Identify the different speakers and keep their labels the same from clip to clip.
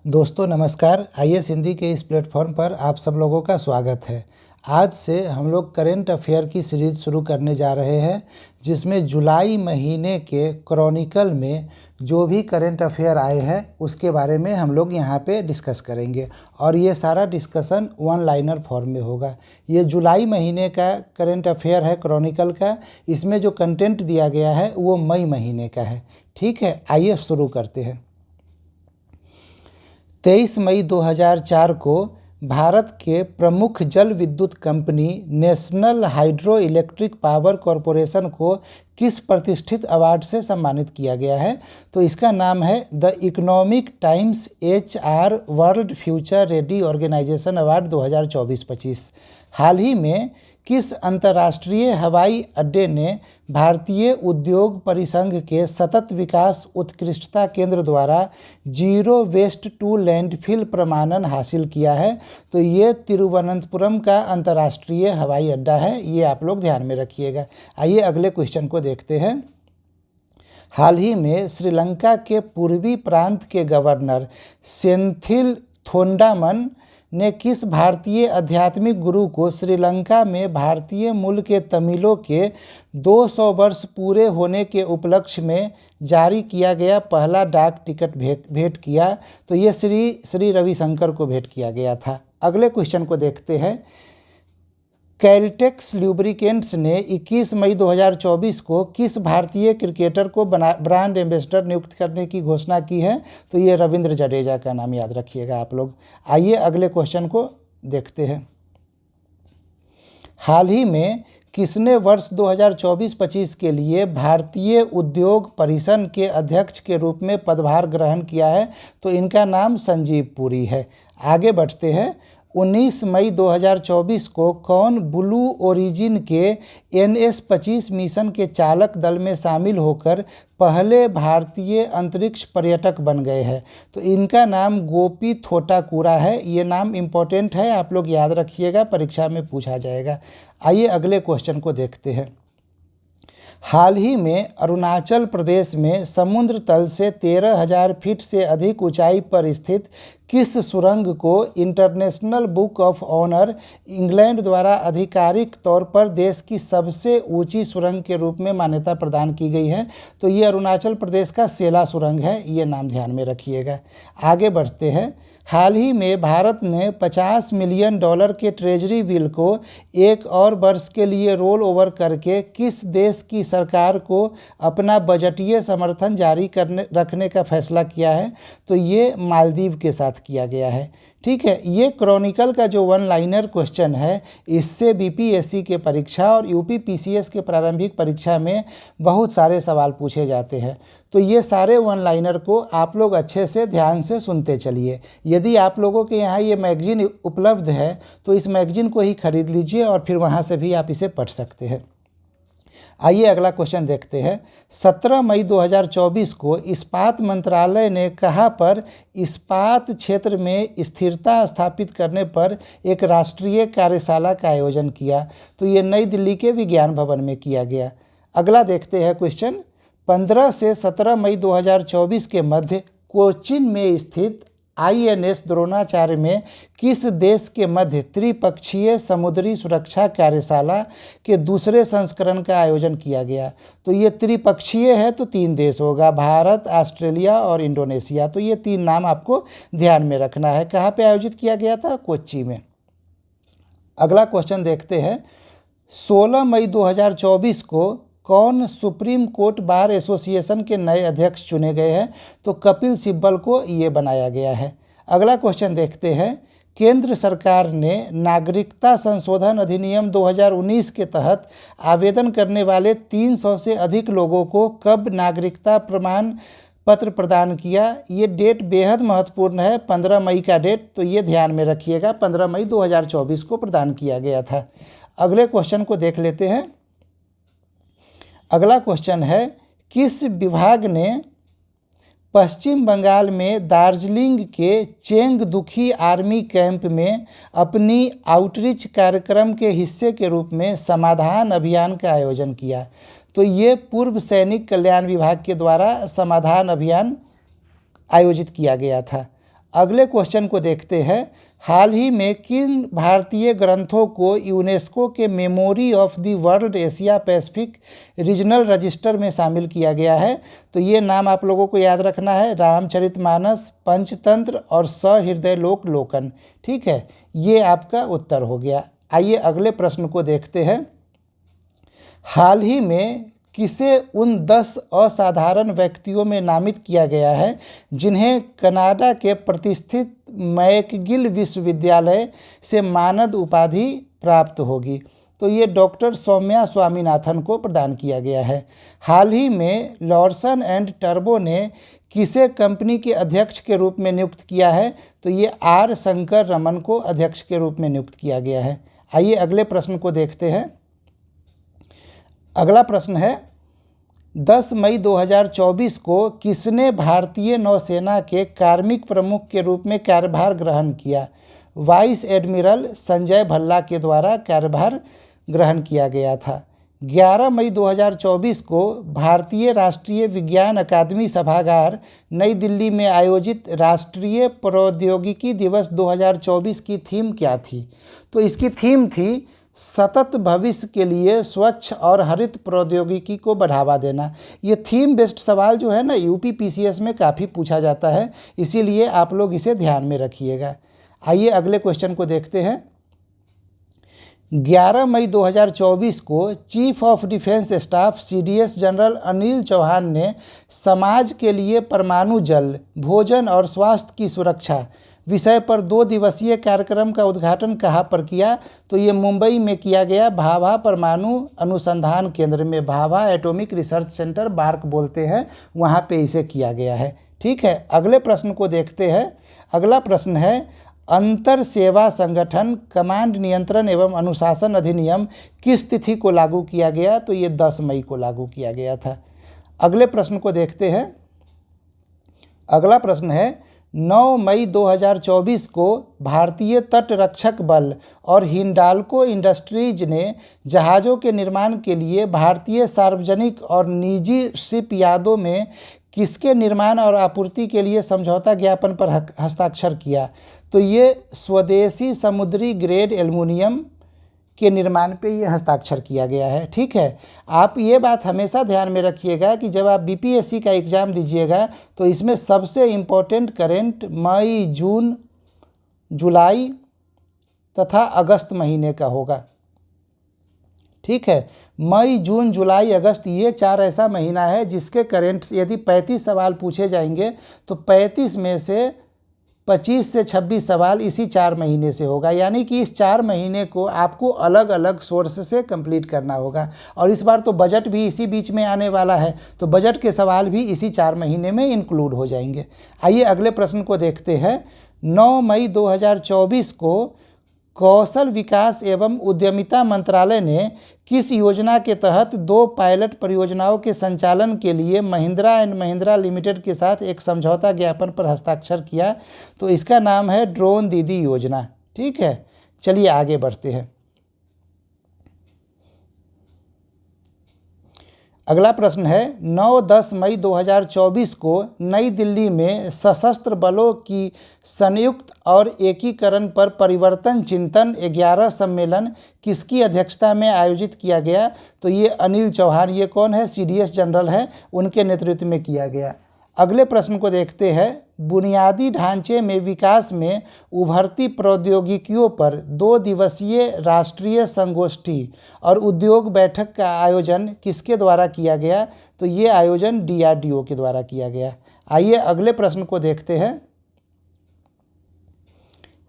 Speaker 1: दोस्तों नमस्कार। IAS हिंदी के इस प्लेटफॉर्म पर आप सब लोगों का स्वागत है। आज से हम लोग करेंट अफेयर की सीरीज शुरू करने जा रहे हैं, जिसमें जुलाई महीने के क्रॉनिकल में जो भी करेंट अफेयर आए हैं उसके बारे में हम लोग यहाँ पे डिस्कस करेंगे। और ये सारा डिस्कशन वन लाइनर फॉर्म में होगा। ये जुलाई महीने का करेंट अफेयर है क्रॉनिकल का। इसमें जो कंटेंट दिया गया है वो मई महीने का है। ठीक है, आइए शुरू करते हैं। 23 मई 2004 को भारत के प्रमुख जल विद्युत company national hydro electric power corporation को किस प्रतिष्ठित अवार्ड से सम्मानित किया गया है? तो इसका नाम है the Economic Times HR world future ready organisation award 2024-25। हाल ही में किस अंतर्राष्ट्रीय हवाई अड्डे ने भारतीय उद्योग परिसंघ के सतत विकास उत्कृष्टता केंद्र द्वारा जीरो वेस्ट टू लैंडफिल प्रमाणन हासिल किया है? तो ये तिरुवनंतपुरम का अंतर्राष्ट्रीय हवाई अड्डा है। ये आप लोग ध्यान में रखिएगा। आइए अगले क्वेश्चन को देखते हैं। हाल ही में श्रीलंका के पूर्वी प्रांत के गवर्नर सेंथिल थोंडामन ने किस भारतीय आध्यात्मिक गुरु को श्रीलंका में भारतीय मूल के तमिलों के 200 वर्ष पूरे होने के उपलक्ष्य में जारी किया गया पहला डाक टिकट भेंट किया? तो ये श्री रविशंकर को भेंट किया गया था। अगले क्वेश्चन को देखते हैं। कैलटेक्स ल्यूब्रिकेंट्स ने 21 मई 2024 को किस भारतीय क्रिकेटर को ब्रांड एम्बेसडर नियुक्त करने की घोषणा की है? तो ये रविंद्र जडेजा का नाम याद रखिएगा आप लोग। आइए अगले क्वेश्चन को देखते हैं। हाल ही में किसने वर्ष 2024-25 के लिए भारतीय उद्योग परिसंघ के अध्यक्ष के रूप में पदभार ग्रहण किया है? तो इनका नाम संजीव पुरी है। आगे बढ़ते हैं। 19 मई 2024 को कौन ब्लू ओरिजिन के NS-25 मिशन के चालक दल में शामिल होकर पहले भारतीय अंतरिक्ष पर्यटक बन गए हैं? तो इनका नाम गोपी थोटाकुरा है। ये नाम इम्पोर्टेंट है, आप लोग याद रखिएगा, परीक्षा में पूछा जाएगा। आइए अगले क्वेश्चन को देखते हैं। हाल ही में अरुणाचल प्रदेश में समुद्र तल से 13,000 फीट से अधिक ऊंचाई पर स्थित किस सुरंग को international book of honour England द्वारा आधिकारिक तौर पर देश की सबसे ऊंची सुरंग के रूप में मान्यता प्रदान की गई है? तो ये अरुणाचल प्रदेश का सेला सुरंग है। ये नाम ध्यान में रखिएगा। आगे बढ़ते हैं। हाल ही में भारत ने $50 मिलियन के ट्रेजरी बिल को एक और वर्ष के लिए रोल ओवर करके किस देश की सरकार को अपना बजटीय समर्थन जारी रखने का फैसला किया है? तो ये मालदीव के साथ किया गया है। ठीक है, ये क्रॉनिकल का जो वन लाइनर क्वेश्चन है, इससे BPSC के परीक्षा और UPPCS के प्रारंभिक परीक्षा में बहुत सारे सवाल पूछे जाते हैं। तो ये सारे वन लाइनर को आप लोग अच्छे से ध्यान से सुनते चलिए। यदि आप लोगों के यहाँ ये मैगजीन उपलब्ध है तो इस मैगजीन को ही खरीद लीजिए और फिर वहाँ से भी आप इसे पढ़ सकते हैं। आइए अगला क्वेश्चन देखते हैं। 17 मई 2024 को इस्पात मंत्रालय ने कहाँ पर इस्पात क्षेत्र में स्थिरता स्थापित करने पर एक राष्ट्रीय कार्यशाला का आयोजन किया? तो ये नई दिल्ली के विज्ञान भवन में किया गया। अगला देखते हैं क्वेश्चन। 15 से 17 मई 2024 के मध्य कोचीन में स्थित INS द्रोणाचार्य में किस देश के मध्य त्रिपक्षीय समुद्री सुरक्षा कार्यशाला के दूसरे संस्करण का आयोजन किया गया? तो ये त्रिपक्षीय है तो 3 देश होगा, भारत, ऑस्ट्रेलिया और इंडोनेशिया। तो ये 3 नाम आपको ध्यान में रखना है। कहाँ पे आयोजित किया गया था? कोच्चि में। अगला क्वेश्चन देखते हैं। 16 मई 2024 को कौन सुप्रीम कोर्ट बार एसोसिएशन के नए अध्यक्ष चुने गए हैं? तो कपिल सिब्बल को ये बनाया गया है। अगला क्वेश्चन देखते हैं। केंद्र सरकार ने नागरिकता संशोधन अधिनियम 2019 के तहत आवेदन करने वाले 300 से अधिक लोगों को कब नागरिकता प्रमाण पत्र प्रदान किया? ये डेट बेहद महत्वपूर्ण है, 15 मई का डेट। तो ये ध्यान में रखिएगा, 15 मई 2024 को प्रदान किया गया था। अगले क्वेश्चन को देख लेते हैं। अगला क्वेश्चन है। किस विभाग ने पश्चिम बंगाल में दार्जिलिंग के चेंगदुखी आर्मी कैंप में अपनी आउटरीच कार्यक्रम के हिस्से के रूप में समाधान अभियान का आयोजन किया? तो ये पूर्व सैनिक कल्याण विभाग के द्वारा समाधान अभियान आयोजित किया गया था। अगले क्वेश्चन को देखते हैं। हाल ही में किन भारतीय ग्रंथों को यूनेस्को के memory of the world Asia Pacific regional register में शामिल किया गया है? तो ये नाम आप लोगों को याद रखना है, रामचरितमानस, पंचतंत्र और सहृदयलोक लोकन। ठीक है, ये आपका उत्तर हो गया। आइए अगले प्रश्न को देखते हैं। हाल ही में किसे उन 10 असाधारण व्यक्तियों में नामित किया गया है जिन्हें कनाडा के प्रतिष्ठित मैकगिल विश्वविद्यालय से मानद उपाधि प्राप्त होगी? तो ये डॉक्टर सौम्या स्वामीनाथन को प्रदान किया गया है। हाल ही में लॉर्सन एंड टर्बो ने किसे कंपनी के अध्यक्ष के रूप में नियुक्त किया है? तो ये आर शंकर रमन को अध्यक्ष के रूप में नियुक्त किया गया है। आइए अगले प्रश्न को देखते हैं। अगला प्रश्न है, 10 मई 2024 को किसने भारतीय नौसेना के कार्मिक प्रमुख के रूप में कार्यभार ग्रहण किया? वाइस एडमिरल संजय भल्ला के द्वारा कार्यभार ग्रहण किया गया था। 11 मई 2024 को भारतीय राष्ट्रीय विज्ञान अकादमी सभागार नई दिल्ली में आयोजित राष्ट्रीय प्रौद्योगिकी दिवस 2024 की थीम क्या थी? तो इसकी थीम थी सतत भविष्य के लिए स्वच्छ और हरित प्रौद्योगिकी को बढ़ावा देना। ये थीम बेस्ड सवाल जो है ना, यूपी पीसीएस में काफ़ी पूछा जाता है, इसीलिए आप लोग इसे ध्यान में रखिएगा। आइए अगले क्वेश्चन को देखते हैं। 11 मई 2024 को chief of defence staff CDS general Anil Chauhan ने समाज के लिए परमाणु जल, भोजन और स्वास्थ्य की सुरक्षा विषय पर 2 दिवसीय कार्यक्रम का उद्घाटन कहाँ पर किया? तो ये मुंबई में किया गया, भाभा परमाणु अनुसंधान केंद्र में। Bhabha atomic research centre, BARC बोलते हैं, वहाँ पे इसे किया गया है। ठीक है, अगले प्रश्न को देखते हैं। अगला प्रश्न है, अंतर सेवा संगठन कमांड नियंत्रण एवं अनुशासन अधिनियम किस तिथि को लागू किया गया? तो ये 10 मई को लागू किया गया था। अगले प्रश्न को देखते हैं। अगला प्रश्न है, 9 मई 2024 को भारतीय तटरक्षक बल और हिंडाल्को इंडस्ट्रीज ने जहाज़ों के निर्माण के लिए भारतीय सार्वजनिक और निजी शिपयार्डों में किसके निर्माण और आपूर्ति के लिए समझौता ज्ञापन पर हस्ताक्षर किया? तो ये स्वदेशी समुद्री ग्रेड एल्युमिनियम के निर्माण पे ये हस्ताक्षर किया गया है। ठीक है, आप ये बात हमेशा ध्यान में रखिएगा कि जब आप बीपीएससी का एग्ज़ाम दीजिएगा तो इसमें सबसे इम्पोर्टेंट करेंट मई, जून, जुलाई तथा अगस्त महीने का होगा। ठीक है, मई, जून, जुलाई, अगस्त, ये 4 ऐसा महीना है जिसके करेंट्स यदि 35 सवाल पूछे जाएंगे तो 35 में से 25 से 26 सवाल इसी 4 महीने से होगा। यानी कि इस 4 महीने को आपको अलग अलग सोर्स से कंप्लीट करना होगा। और इस बार तो बजट भी इसी बीच में आने वाला है, तो बजट के सवाल भी इसी 4 महीने में इंक्लूड हो जाएंगे। आइए अगले प्रश्न को देखते हैं। 9 मई 2024 को कौशल विकास एवं उद्यमिता मंत्रालय ने किस योजना के तहत 2 पायलट परियोजनाओं के संचालन के लिए महिंद्रा एंड महिंद्रा लिमिटेड के साथ एक समझौता ज्ञापन पर हस्ताक्षर किया? तो इसका नाम है ड्रोन दीदी योजना। ठीक है, चलिए आगे बढ़ते हैं। अगला प्रश्न है, 9-10 मई 2024 को नई दिल्ली में सशस्त्र बलों की संयुक्त और एकीकरण पर परिवर्तन चिंतन 11 सम्मेलन किसकी अध्यक्षता में आयोजित किया गया? तो ये अनिल चौहान, ये कौन है? सीडीएस जनरल हैं, उनके नेतृत्व में किया गया। अगले प्रश्न को देखते हैं। बुनियादी ढांचे में विकास में उभरती प्रौद्योगिकियों पर 2 दिवसीय राष्ट्रीय संगोष्ठी और उद्योग बैठक का आयोजन किसके द्वारा किया गया? तो ये आयोजन डीआरडीओ के द्वारा किया गया। आइए अगले प्रश्न को देखते हैं।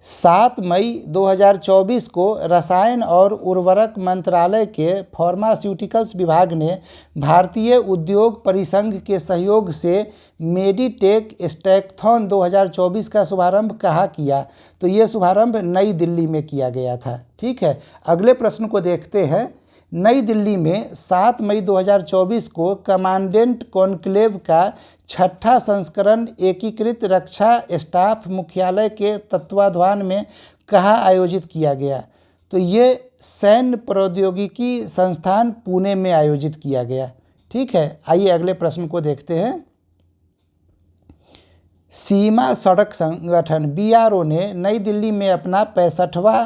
Speaker 1: 7 मई 2024 को रसायन और उर्वरक मंत्रालय के फार्मास्यूटिकल्स विभाग ने भारतीय उद्योग परिसंघ के सहयोग से मेडिटेक स्टैकथॉन 2024 का शुभारंभ कहाँ किया? तो ये शुभारंभ नई दिल्ली में किया गया था। ठीक है, अगले प्रश्न को देखते हैं। नई दिल्ली में 7 मई 2024 को कमांडेंट कॉन्क्लेव का 6ठा संस्करण एकीकृत रक्षा स्टाफ मुख्यालय के तत्वाधान में कहाँ आयोजित किया गया? तो ये सैन्य प्रौद्योगिकी संस्थान पुणे में आयोजित किया गया। ठीक है, आइए अगले प्रश्न को देखते हैं। सीमा सड़क संगठन BRO ने नई दिल्ली में अपना 65वां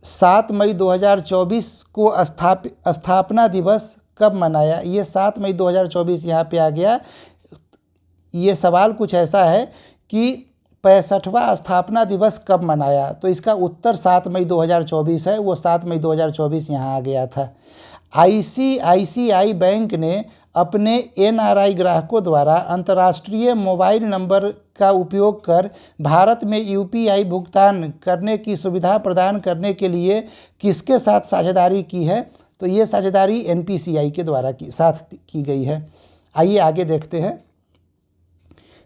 Speaker 1: 7 मई 2024 को स्थापना दिवस कब मनाया। ये 7 मई 2024 यहाँ पे आ गया। ये सवाल कुछ ऐसा है कि 65वां स्थापना दिवस कब मनाया, तो इसका उत्तर 7 मई 2024 है। वो 7 मई 2024 यहाँ आ गया था। ICICI बैंक ने अपने NRI ग्राहकों द्वारा अंतर्राष्ट्रीय मोबाइल नंबर का उपयोग कर भारत में UPI भुगतान करने की सुविधा प्रदान करने के लिए किसके साथ साझेदारी की है, तो ये साझेदारी NPCI के द्वारा साथ की गई है। आइए आगे देखते हैं।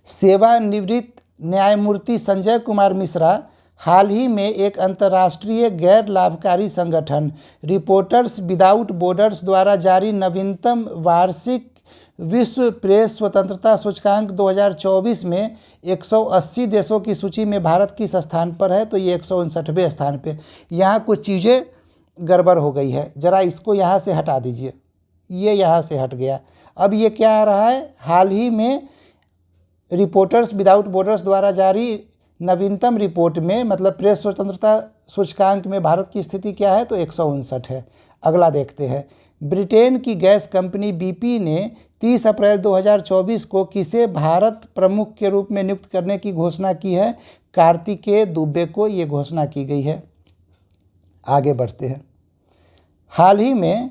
Speaker 1: सेवानिवृत्त न्यायमूर्ति संजय कुमार मिश्रा हाल ही में एक अंतर्राष्ट्रीय गैर लाभकारी संगठन रिपोर्टर्स विदाउट बॉर्डर्स द्वारा जारी नवीनतम वार्षिक विश्व प्रेस स्वतंत्रता सूचकांक 2024 में 180 देशों की सूची में भारत किस स्थान पर है, तो ये 159वें स्थान पे। यहाँ कुछ चीज़ें गड़बड़ हो गई है, ज़रा इसको यहाँ से हटा दीजिए। ये यहाँ से हट गया। अब ये क्या आ रहा है, हाल ही में रिपोर्टर्स विदाउट बॉर्डर्स द्वारा जारी नवीनतम रिपोर्ट में, मतलब प्रेस स्वतंत्रता सूचकांक में भारत की स्थिति क्या है, तो 159 है। अगला देखते हैं। ब्रिटेन की गैस कंपनी BP ने 30 अप्रैल 2024 को किसे भारत प्रमुख के रूप में नियुक्त करने की घोषणा की है, कार्तिकेय दुबे को ये घोषणा की गई है। आगे बढ़ते हैं। हाल ही में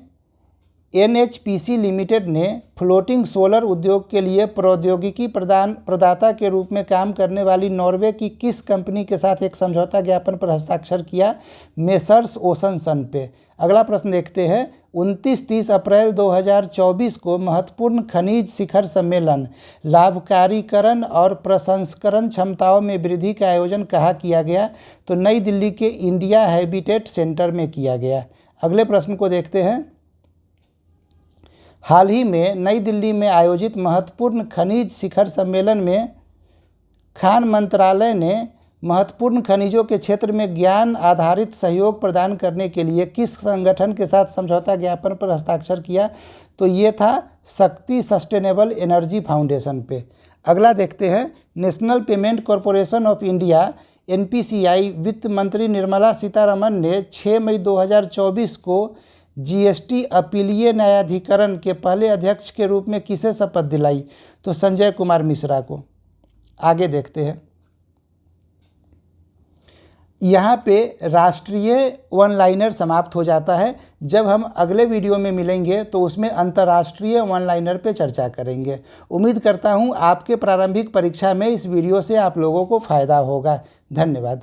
Speaker 1: NHPC लिमिटेड ने फ्लोटिंग सोलर उद्योग के लिए प्रौद्योगिकी प्रदाता के रूप में काम करने वाली नॉर्वे की किस कंपनी के साथ एक समझौता ज्ञापन पर हस्ताक्षर किया, मेसर्स ओशन सन पे। अगला प्रश्न देखते हैं। 29-30 अप्रैल 2024 को महत्वपूर्ण खनिज शिखर सम्मेलन लाभकारीकरण और प्रसंस्करण क्षमताओं में वृद्धि का आयोजन कहाँ किया गया, तो नई दिल्ली के इंडिया हैबिटेट सेंटर में किया गया। अगले प्रश्न को देखते हैं। हाल ही में नई दिल्ली में आयोजित महत्वपूर्ण खनिज शिखर सम्मेलन में खान मंत्रालय ने महत्वपूर्ण खनिजों के क्षेत्र में ज्ञान आधारित सहयोग प्रदान करने के लिए किस संगठन के साथ समझौता ज्ञापन पर हस्ताक्षर किया, तो ये था शक्ति सस्टेनेबल एनर्जी फाउंडेशन पे। अगला देखते हैं। National payment corporation of India NPCI वित्त मंत्री निर्मला सीतारमण ने 6 मई 2024 को GST अपीलीय न्यायाधिकरण के पहले अध्यक्ष के रूप में किसे शपथ दिलाई, तो संजय कुमार मिश्रा को। आगे देखते हैं। यहाँ पे राष्ट्रीय वन लाइनर समाप्त हो जाता है। जब हम अगले वीडियो में मिलेंगे तो उसमें अंतर्राष्ट्रीय वन लाइनर पे चर्चा करेंगे। उम्मीद करता हूँ आपके प्रारंभिक परीक्षा में इस वीडियो से आप लोगों को फ़ायदा होगा। धन्यवाद।